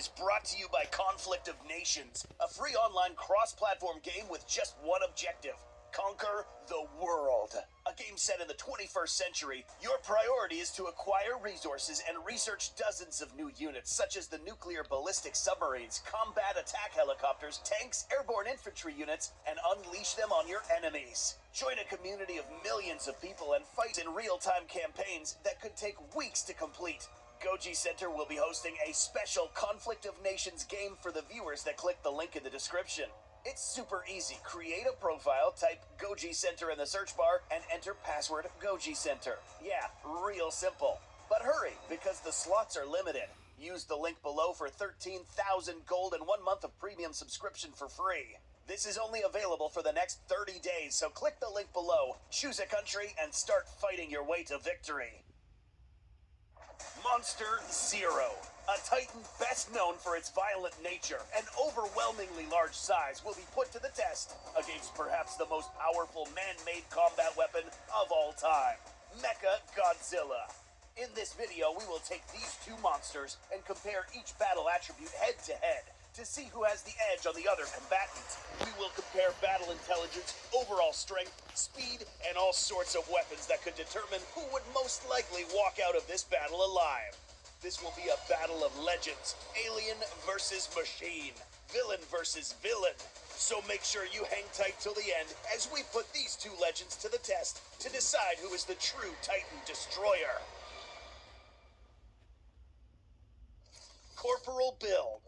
is brought to you by Conflict of Nations, a free online cross-platform game with just one objective: conquer the world. A game set in the 21st century, your priority is to acquire resources and research dozens of new units, such as the nuclear ballistic submarines, combat attack helicopters, tanks, airborne infantry units, and unleash them on your enemies. Join a community of millions of people and fight in real-time campaigns that could take weeks to complete. Goji Center will be hosting a special Conflict of Nations game for the viewers that click the link in the description. It's super easy. Create a profile, type Goji Center in the search bar, and enter password Goji Center. Yeah, real simple. But hurry, because the slots are limited. Use the link below for 13,000 gold and 1 month of premium subscription for free. This is only available for the next 30 days, so click the link below, choose a country, and start fighting your way to victory. Monster Zero. A titan best known for its violent nature and overwhelmingly large size will be put to the test against perhaps the most powerful man-made combat weapon of all time, Mechagodzilla. In this video, we will take these two monsters and compare each battle attribute head to head to see who has the edge on the other combatant. We will compare battle intelligence, overall strength, speed, and all sorts of weapons that could determine who would most likely walk out of this battle alive. This will be a battle of legends, alien versus machine, villain versus villain. So make sure you hang tight till the end as we put these two legends to the test to decide who is the true Titan Destroyer. Corporal build.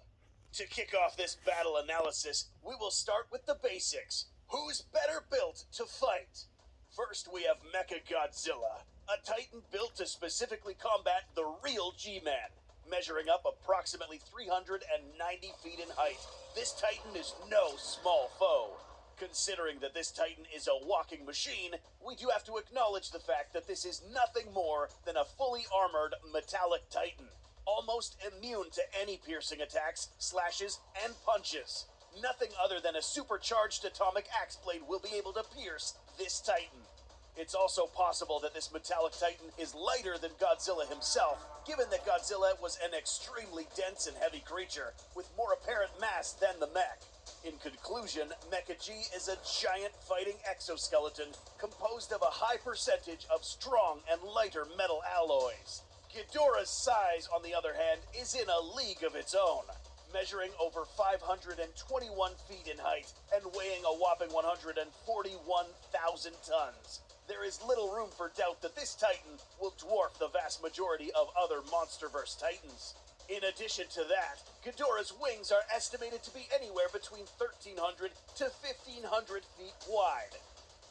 To kick off this battle analysis, we will start with the basics. Who's better built to fight? First, we have Mechagodzilla, a titan built to specifically combat the real G-Man. Measuring up approximately 390 feet in height, this titan is no small foe. Considering that this titan is a walking machine, we do have to acknowledge the fact that this is nothing more than a fully armored metallic titan, almost immune to any piercing attacks, slashes, and punches. Nothing other than a supercharged atomic axe blade will be able to pierce this titan. It's also possible that this metallic titan is lighter than Godzilla himself, given that Godzilla was an extremely dense and heavy creature, with more apparent mass than the mech. In conclusion, Mecha G is a giant fighting exoskeleton composed of a high percentage of strong and lighter metal alloys. Ghidorah's size, on the other hand, is in a league of its own, measuring over 521 feet in height and weighing a whopping 141,000 tons. There is little room for doubt that this titan will dwarf the vast majority of other Monsterverse titans. In addition to that, Ghidorah's wings are estimated to be anywhere between 1,300 to 1,500 feet wide.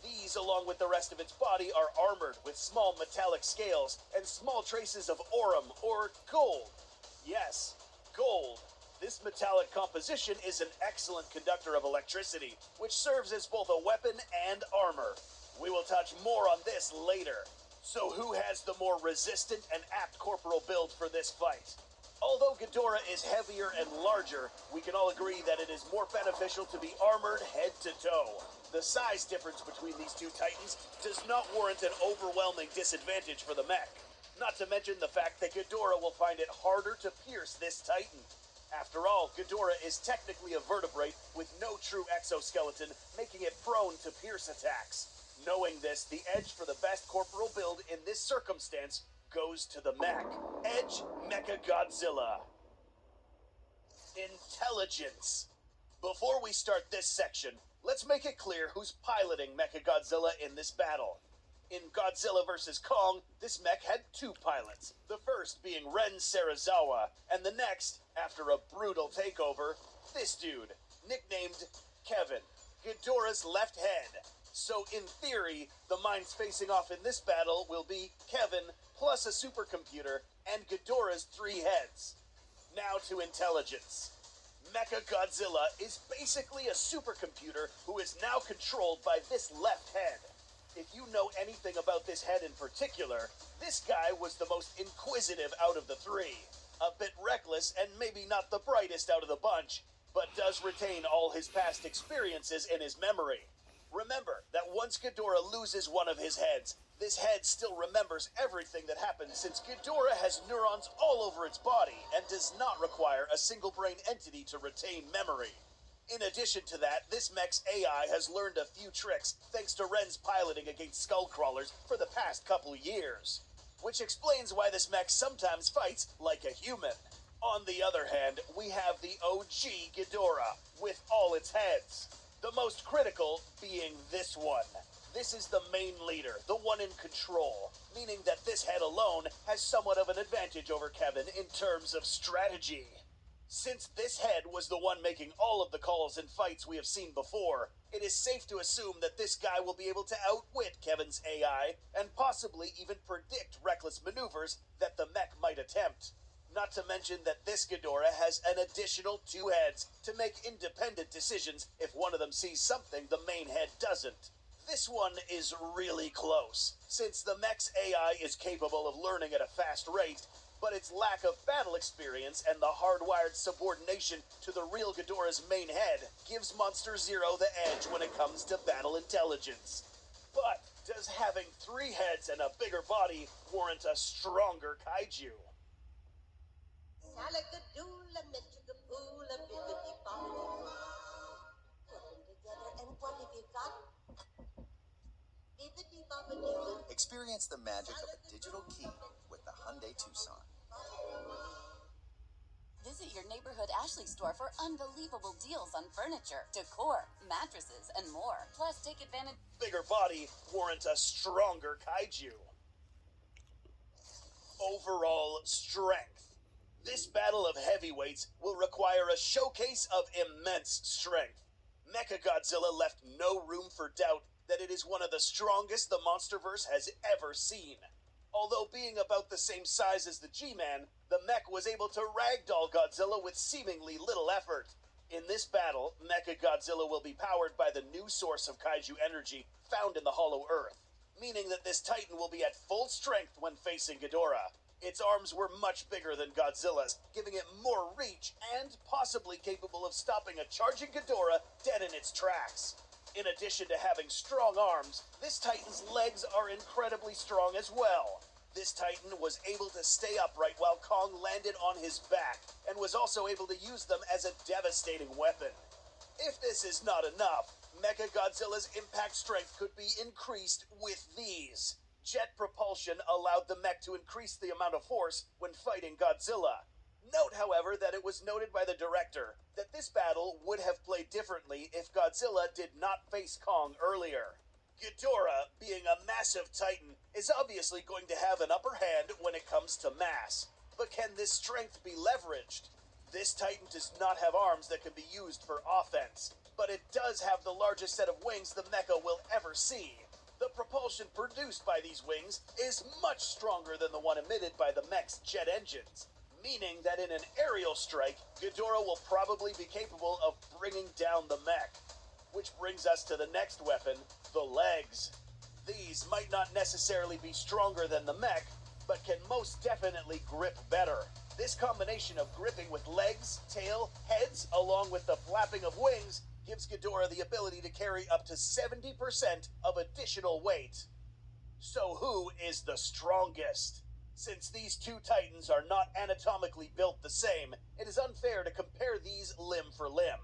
These, along with the rest of its body, are armored with small metallic scales and small traces of aurum, or gold. Yes, gold. This metallic composition is an excellent conductor of electricity, which serves as both a weapon and armor. We will touch more on this later. So who has the more resistant and apt corporal build for this fight? Although Ghidorah is heavier and larger, we can all agree that it is more beneficial to be armored head to toe. The size difference between these two titans does not warrant an overwhelming disadvantage for the mech. Not to mention the fact that Ghidorah will find it harder to pierce this titan. After all, Ghidorah is technically a vertebrate with no true exoskeleton, making it prone to pierce attacks. Knowing this, the edge for the best corporal build in this circumstance goes to the mech. Edge Mechagodzilla. Intelligence. Before we start this section, let's make it clear who's piloting Mechagodzilla in this battle. In Godzilla vs. Kong, this mech had two pilots, the first being Ren Serizawa, and the next, after a brutal takeover, this dude, nicknamed Kevin, Ghidorah's left head. So in theory, the minds facing off in this battle will be Kevin plus a supercomputer and Ghidorah's 3 heads. Now to intelligence. Mechagodzilla is basically a supercomputer who is now controlled by this left head. If you know anything about this head in particular, this guy was the most inquisitive out of the 3. A bit reckless and maybe not the brightest out of the bunch, but does retain all his past experiences in his memory. Remember that once Ghidorah loses one of his heads, This head still remembers everything that happened since Ghidorah has neurons all over its body and does not require a single brain entity to retain memory. In addition to that, this mech's AI has learned a few tricks thanks to Ren's piloting against skullcrawlers for the past couple years, which explains why this mech sometimes fights like a human. On the other hand, we have the OG Ghidorah with all its heads, the most critical being this one. This is the main leader, the one in control, meaning that this head alone has somewhat of an advantage over Kevin in terms of strategy. Since this head was the one making all of the calls and fights we have seen before, it is safe to assume that this guy will be able to outwit Kevin's AI and possibly even predict reckless maneuvers that the mech might attempt. Not to mention that this Ghidorah has an additional 2 heads to make independent decisions if one of them sees something the main head doesn't. This one is really close, since the mech's AI is capable of learning at a fast rate, but its lack of battle experience and the hardwired subordination to the real Ghidorah's main head gives Monster Zero the edge when it comes to battle intelligence. But does having 3 heads and a bigger body warrant a stronger kaiju? Salagadoola, Mechagodzilla, bibbidi-bobbidi. Put them together, and what have you got? Bibbidi-bobbidi. Experience the magic of a digital key with the Hyundai Tucson. Visit your neighborhood Ashley store for unbelievable deals on furniture, decor, mattresses, and more. Plus, take advantage. Bigger body warrants a stronger kaiju. Overall strength. This battle of heavyweights will require a showcase of immense strength. Mechagodzilla left no room for doubt that it is one of the strongest the Monsterverse has ever seen. Although being about the same size as the G-Man, the mech was able to ragdoll Godzilla with seemingly little effort. In this battle, Mechagodzilla will be powered by the new source of kaiju energy found in the Hollow Earth, meaning that this Titan will be at full strength when facing Ghidorah. Its arms were much bigger than Godzilla's, giving it more reach and possibly capable of stopping a charging Ghidorah dead in its tracks. In addition to having strong arms, this Titan's legs are incredibly strong as well. This Titan was able to stay upright while Kong landed on his back, and was also able to use them as a devastating weapon. If this is not enough, Mechagodzilla's impact strength could be increased with these. Jet propulsion allowed the mech to increase the amount of force when fighting Godzilla. Note, however, that it was noted by the director that this battle would have played differently if Godzilla did not face Kong earlier. Ghidorah, being a massive Titan, is obviously going to have an upper hand when it comes to mass. But can this strength be leveraged? This Titan does not have arms that can be used for offense, but it does have the largest set of wings the mecha will ever see. The propulsion produced by these wings is much stronger than the one emitted by the mech's jet engines, meaning that in an aerial strike, Ghidorah will probably be capable of bringing down the mech. Which brings us to the next weapon, the legs. These might not necessarily be stronger than the mech, but can most definitely grip better. This combination of gripping with legs, tail, heads, along with the flapping of wings, gives Ghidorah the ability to carry up to 70% of additional weight. So who is the strongest? Since these 2 Titans are not anatomically built the same, it is unfair to compare these limb for limb.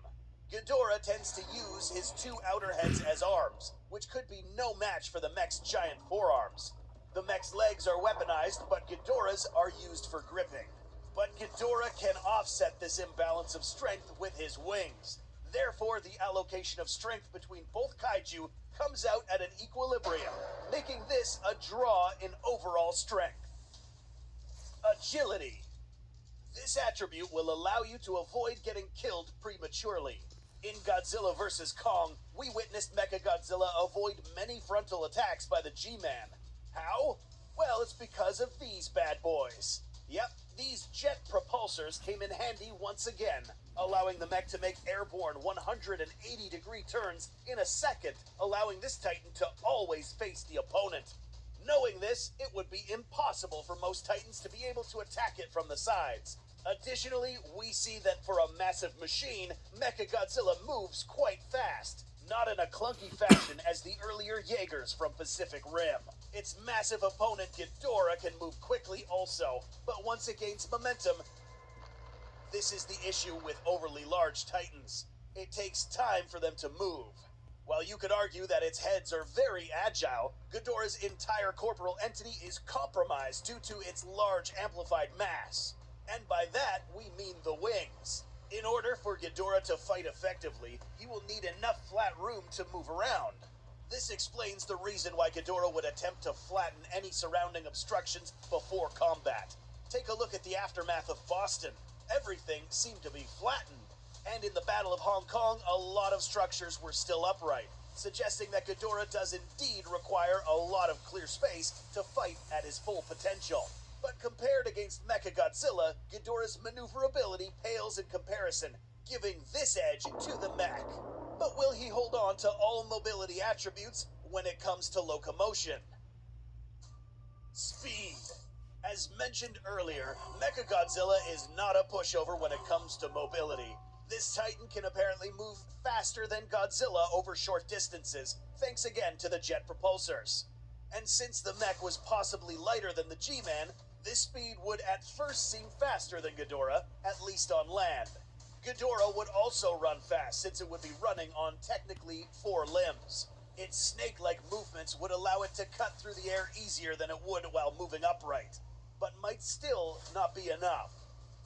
Ghidorah tends to use his 2 outer heads as arms, which could be no match for the mech's giant forearms. The mech's legs are weaponized, but Ghidorah's are used for gripping. But Ghidorah can offset this imbalance of strength with his wings. Therefore, the allocation of strength between both kaiju comes out at an equilibrium, making this a draw in overall strength. Agility. This attribute will allow you to avoid getting killed prematurely. In Godzilla vs. Kong, we witnessed Mechagodzilla avoid many frontal attacks by the G-Man. How? Well, it's because of these bad boys. Yep, these jet propulsors came in handy once again, allowing the mech to make airborne 180-degree turns in a second, allowing this Titan to always face the opponent. Knowing this, it would be impossible for most Titans to be able to attack it from the sides. Additionally, we see that for a massive machine, Mechagodzilla moves quite fast, not in a clunky fashion as the earlier Jaegers from Pacific Rim. Its massive opponent Ghidorah can move quickly also, but once it gains momentum, this is the issue with overly large titans. It takes time for them to move. While you could argue that its heads are very agile, Ghidorah's entire corporal entity is compromised due to its large amplified mass. And by that, we mean the wings. In order for Ghidorah to fight effectively, he will need enough flat room to move around. This explains the reason why Ghidorah would attempt to flatten any surrounding obstructions before combat. Take a look at the aftermath of Boston. Everything seemed to be flattened. And in the Battle of Hong Kong, a lot of structures were still upright, suggesting that Ghidorah does indeed require a lot of clear space to fight at his full potential. But compared against Mechagodzilla, Ghidorah's maneuverability pales in comparison, giving this edge to the mech. But will he hold on to all mobility attributes when it comes to locomotion? Speed. As mentioned earlier, Mechagodzilla is not a pushover when it comes to mobility. This titan can apparently move faster than Godzilla over short distances, thanks again to the jet propulsors. And since the mech was possibly lighter than the G-Man, this speed would at first seem faster than Ghidorah, at least on land. Ghidorah would also run fast since it would be running on technically 4 limbs. Its snake-like movements would allow it to cut through the air easier than it would while moving upright, but might still not be enough.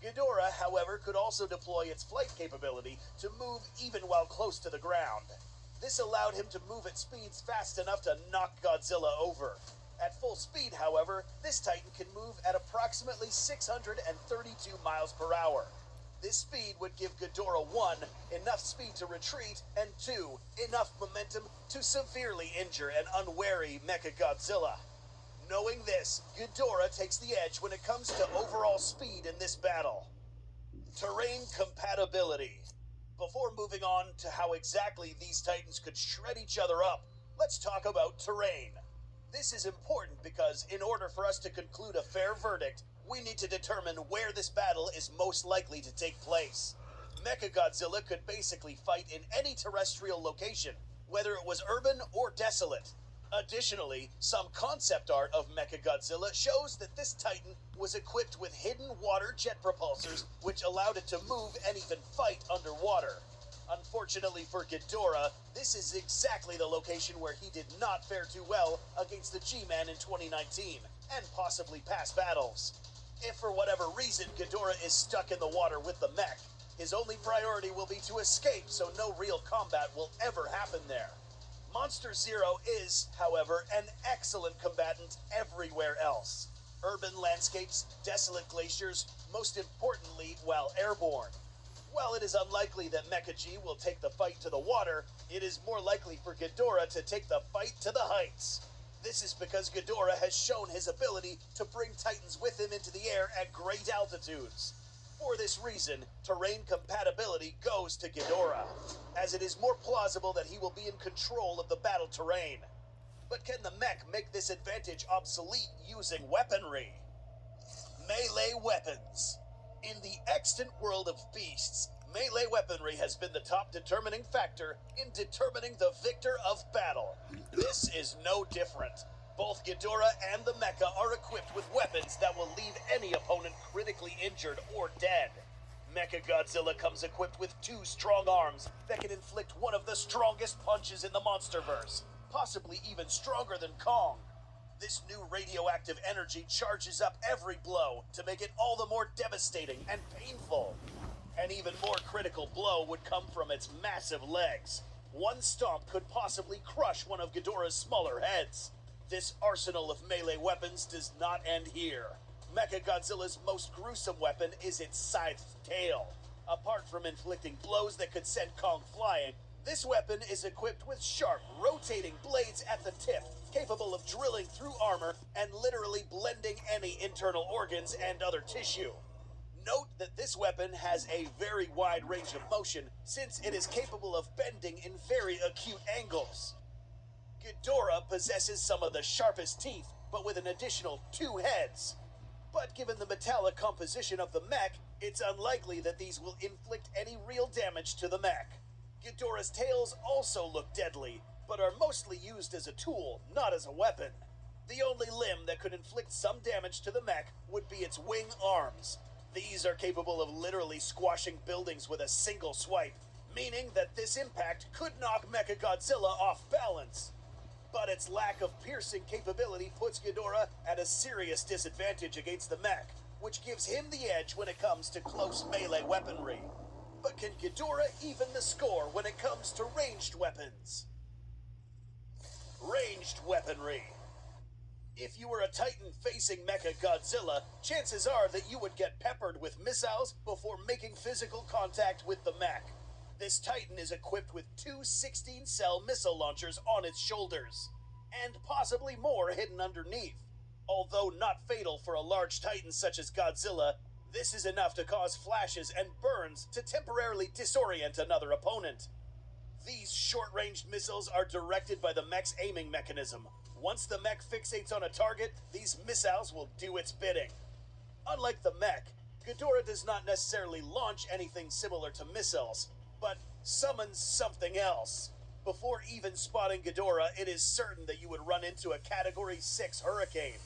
Ghidorah, however, could also deploy its flight capability to move even while close to the ground. This allowed him to move at speeds fast enough to knock Godzilla over. At full speed, however, this titan can move at approximately 632 miles per hour. This speed would give Ghidorah 1, enough speed to retreat, and 2, enough momentum to severely injure an unwary Mechagodzilla. Knowing this, Ghidorah takes the edge when it comes to overall speed in this battle. Terrain compatibility. Before moving on to how exactly these titans could shred each other up, let's talk about terrain. This is important because in order for us to conclude a fair verdict, we need to determine where this battle is most likely to take place. Mechagodzilla could basically fight in any terrestrial location, whether it was urban or desolate. Additionally, some concept art of Mechagodzilla shows that this titan was equipped with hidden water jet propulsors which allowed it to move and even fight underwater. Unfortunately for Ghidorah, this is exactly the location where he did not fare too well against the G-Man in 2019, and possibly past battles. If for whatever reason Ghidorah is stuck in the water with the mech, his only priority will be to escape so no real combat will ever happen there. Monster Zero is, however, an excellent combatant everywhere else. Urban landscapes, desolate glaciers, most importantly while airborne. While it is unlikely that Mecha-G will take the fight to the water, it is more likely for Ghidorah to take the fight to the heights. This is because Ghidorah has shown his ability to bring titans with him into the air at great altitudes. For this reason, terrain compatibility goes to Ghidorah, as it is more plausible that he will be in control of the battle terrain. But can the mech make this advantage obsolete using weaponry? Melee weapons. In the extant world of beasts, melee weaponry has been the top determining factor in determining the victor of battle. This is no different. Both Ghidorah and the mecha are equipped with weapons that will leave any opponent critically injured or dead. Mechagodzilla comes equipped with 2 strong arms that can inflict one of the strongest punches in the monsterverse, possibly even stronger than Kong. This new radioactive energy charges up every blow to make it all the more devastating and painful. An even more critical blow would come from its massive legs. One stomp could possibly crush one of Ghidorah's smaller heads. This arsenal of melee weapons does not end here. Mechagodzilla's most gruesome weapon is its scythed tail. Apart from inflicting blows that could send Kong flying, this weapon is equipped with sharp, rotating blades at the tip, capable of drilling through armor and literally blending any internal organs and other tissue. Note that this weapon has a very wide range of motion, since it is capable of bending in very acute angles. Ghidorah possesses some of the sharpest teeth, but with an additional 2 heads. But given the metallic composition of the mech, it's unlikely that these will inflict any real damage to the mech. Ghidorah's tails also look deadly, but are mostly used as a tool, not as a weapon. The only limb that could inflict some damage to the mech would be its wing arms. These are capable of literally squashing buildings with a single swipe, meaning that this impact could knock Mechagodzilla off balance. But its lack of piercing capability puts Ghidorah at a serious disadvantage against the mech, which gives him the edge when it comes to close melee weaponry. But can Ghidorah even the score when it comes to ranged weapons? Ranged weaponry. If you were a Titan facing Mechagodzilla, chances are that you would get peppered with missiles before making physical contact with the mech. This Titan is equipped with two 16-cell missile launchers on its shoulders, and possibly more hidden underneath. Although not fatal for a large Titan such as Godzilla, this is enough to cause flashes and burns to temporarily disorient another opponent. These short-range missiles are directed by the mech's aiming mechanism. Once the mech fixates on a target, these missiles will do its bidding. Unlike the mech, Ghidorah does not necessarily launch anything similar to missiles, but summons something else. Before even spotting Ghidorah, it is certain that you would run into a Category 6 hurricane.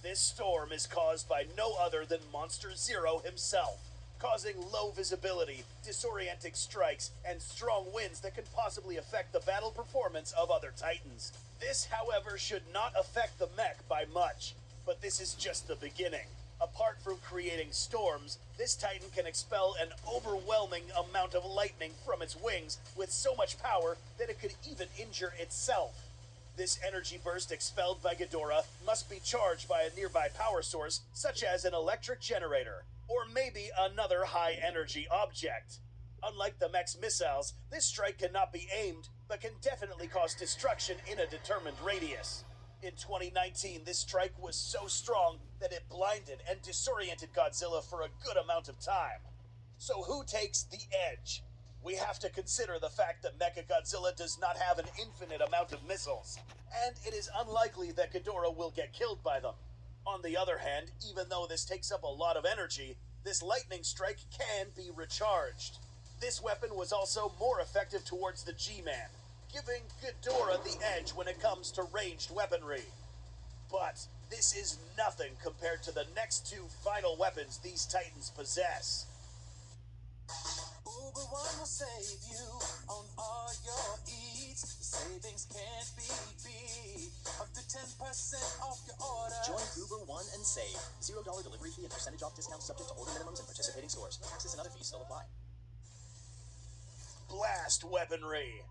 This storm is caused by no other than Monster Zero himself, causing low visibility, disorienting strikes, and strong winds that can possibly affect the battle performance of other Titans. This, however, should not affect the mech by much, but this is just the beginning. Apart from creating storms, this Titan can expel an overwhelming amount of lightning from its wings with so much power that it could even injure itself. This energy burst expelled by Ghidorah must be charged by a nearby power source, such as an electric generator, or maybe another high-energy object. Unlike the mech's missiles, this strike cannot be aimed, but can definitely cause destruction in a determined radius. In 2019, this strike was so strong that it blinded and disoriented Godzilla for a good amount of time. So who takes the edge? We have to consider the fact that Mechagodzilla does not have an infinite amount of missiles, and it is unlikely that Ghidorah will get killed by them. On the other hand, even though this takes up a lot of energy, this lightning strike can be recharged. This weapon was also more effective towards the G-Man, giving Ghidorah the edge when it comes to ranged weaponry. But this is nothing compared to the next two final weapons these Titans possess. Uber One will save you on all your eats. The savings can't be beat. Up to 10% off your order. Join Uber One and save. $0 delivery fee and percentage off discount subject to order minimums and participating stores. Taxes and other fees still apply. Blast weaponry.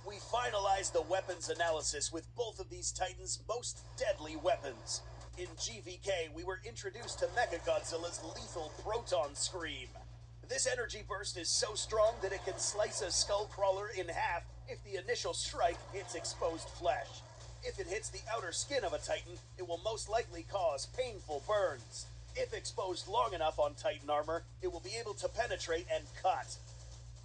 We finalized the weapons analysis with both of these Titans' most deadly weapons. In GVK, we were introduced to Mechagodzilla's lethal proton scream. This energy burst is so strong that it can slice a skull crawler in half if the initial strike hits exposed flesh. If it hits the outer skin of a Titan, it will most likely cause painful burns. If exposed long enough on Titan armor, it will be able to penetrate and cut.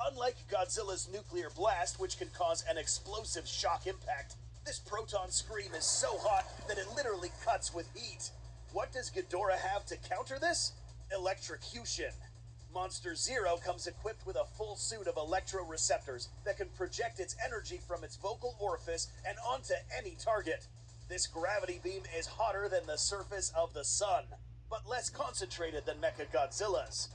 Unlike Godzilla's nuclear blast, which can cause an explosive shock impact, this proton scream is so hot that it literally cuts with heat. What does Ghidorah have to counter this? Electrocution. Monster Zero comes equipped with a full suit of electroreceptors that can project its energy from its vocal orifice and onto any target. This gravity beam is hotter than the surface of the sun, but less concentrated than Mechagodzilla's.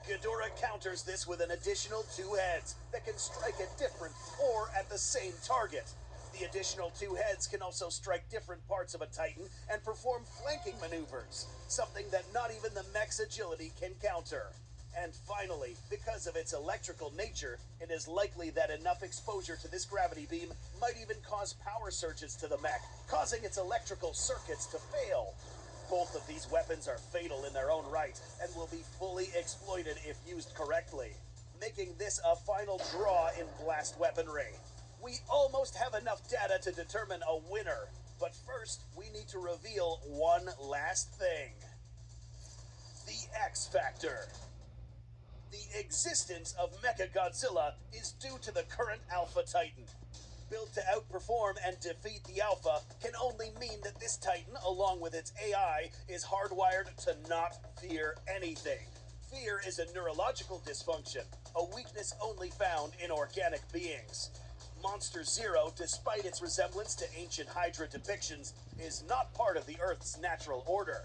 Ghidorah counters this with an additional two heads that can strike at different or at the same target. The additional two heads can also strike different parts of a Titan and perform flanking maneuvers, something that not even the mech's agility can counter. And finally, because of its electrical nature, it is likely that enough exposure to this gravity beam might even cause power surges to the mech, causing its electrical circuits to fail. Both of these weapons are fatal in their own right and will be fully exploited if used correctly, making this a final draw in blast weaponry. We almost have enough data to determine a winner, but first we need to reveal one last thing. The X Factor. The existence of Mechagodzilla is due to the current Alpha Titan. Built to outperform and defeat the Alpha can only mean that this Titan, along with its AI, is hardwired to not fear anything. Fear is a neurological dysfunction, a weakness only found in organic beings. Monster Zero, despite its resemblance to ancient Hydra depictions, is not part of the Earth's natural order.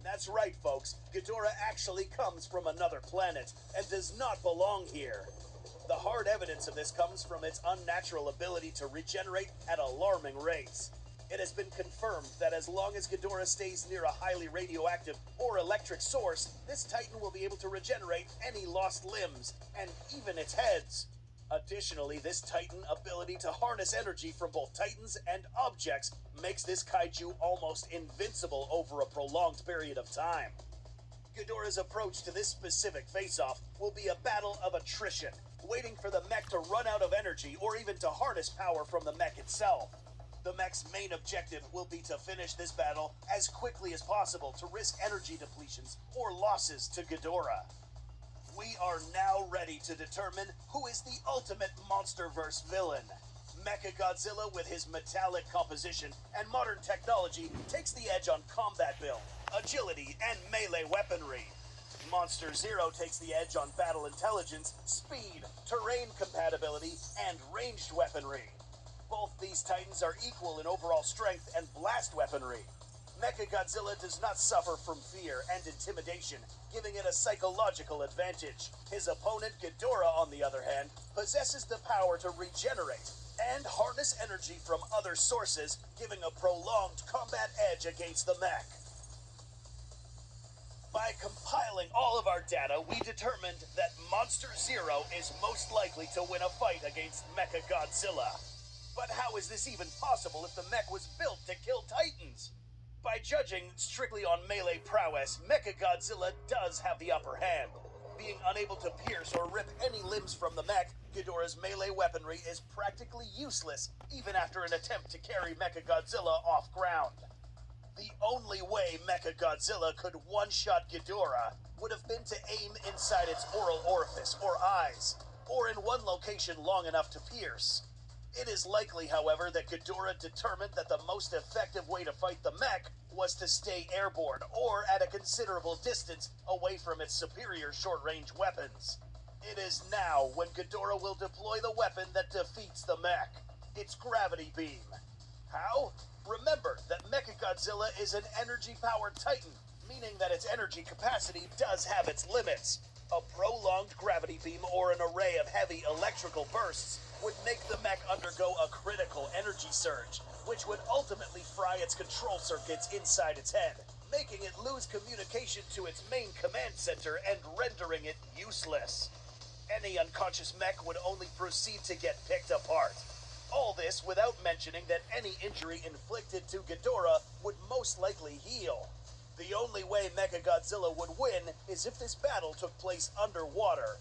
That's right, folks. Ghidorah actually comes from another planet and does not belong here. The hard evidence of this comes from its unnatural ability to regenerate at alarming rates. It has been confirmed that as long as Ghidorah stays near a highly radioactive or electric source, this Titan will be able to regenerate any lost limbs, and even its heads. Additionally, this Titan ability to harness energy from both Titans and objects makes this kaiju almost invincible over a prolonged period of time. Ghidorah's approach to this specific face-off will be a battle of attrition, waiting for the mech to run out of energy or even to harness power from the mech itself. The mech's main objective will be to finish this battle as quickly as possible to risk energy depletions or losses to Ghidorah. We are now ready to determine who is the ultimate MonsterVerse villain. Mechagodzilla, with his metallic composition and modern technology, takes the edge on combat build, agility, and melee weaponry. Monster Zero takes the edge on battle intelligence, speed, terrain compatibility, and ranged weaponry. Both these titans are equal in overall strength and blast weaponry. Mechagodzilla does not suffer from fear and intimidation, giving it a psychological advantage. His opponent, Ghidorah, on the other hand, possesses the power to regenerate and harness energy from other sources, giving a prolonged combat edge against the mech. By compiling all of our data, we determined that Monster Zero is most likely to win a fight against Mechagodzilla. But how is this even possible if the mech was built to kill titans? By judging strictly on melee prowess, Mechagodzilla does have the upper hand. Being unable to pierce or rip any limbs from the mech, Ghidorah's melee weaponry is practically useless, even after an attempt to carry Mechagodzilla off ground. The only way Mechagodzilla could one-shot Ghidorah would have been to aim inside its oral orifice or eyes, or in one location long enough to pierce. It is likely, however, that Ghidorah determined that the most effective way to fight the mech was to stay airborne or at a considerable distance away from its superior short-range weapons. It is now when Ghidorah will deploy the weapon that defeats the mech, its gravity beam. How? Remember that Mechagodzilla is an energy-powered titan, meaning that its energy capacity does have its limits. A prolonged gravity beam or an array of heavy electrical bursts would make the mech undergo a critical energy surge, which would ultimately fry its control circuits inside its head, making it lose communication to its main command center and rendering it useless. Any unconscious mech would only proceed to get picked apart. All this without mentioning that any injury inflicted to Ghidorah would most likely heal. The only way Mechagodzilla would win is if this battle took place underwater,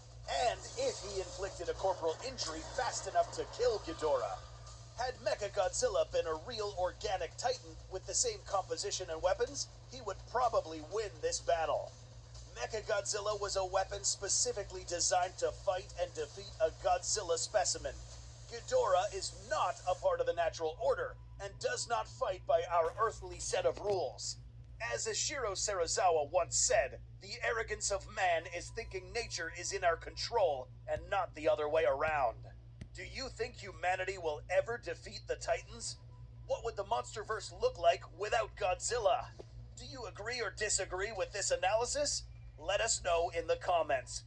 and if he inflicted a corporal injury fast enough to kill Ghidorah. Had Mechagodzilla been a real organic titan with the same composition and weapons, he would probably win this battle. Mechagodzilla was a weapon specifically designed to fight and defeat a Godzilla specimen. Ghidorah is not a part of the natural order, and does not fight by our earthly set of rules. As Ishiro Serizawa once said, the arrogance of man is thinking nature is in our control and not the other way around. Do you think humanity will ever defeat the Titans? What would the MonsterVerse look like without Godzilla? Do you agree or disagree with this analysis? Let us know in the comments.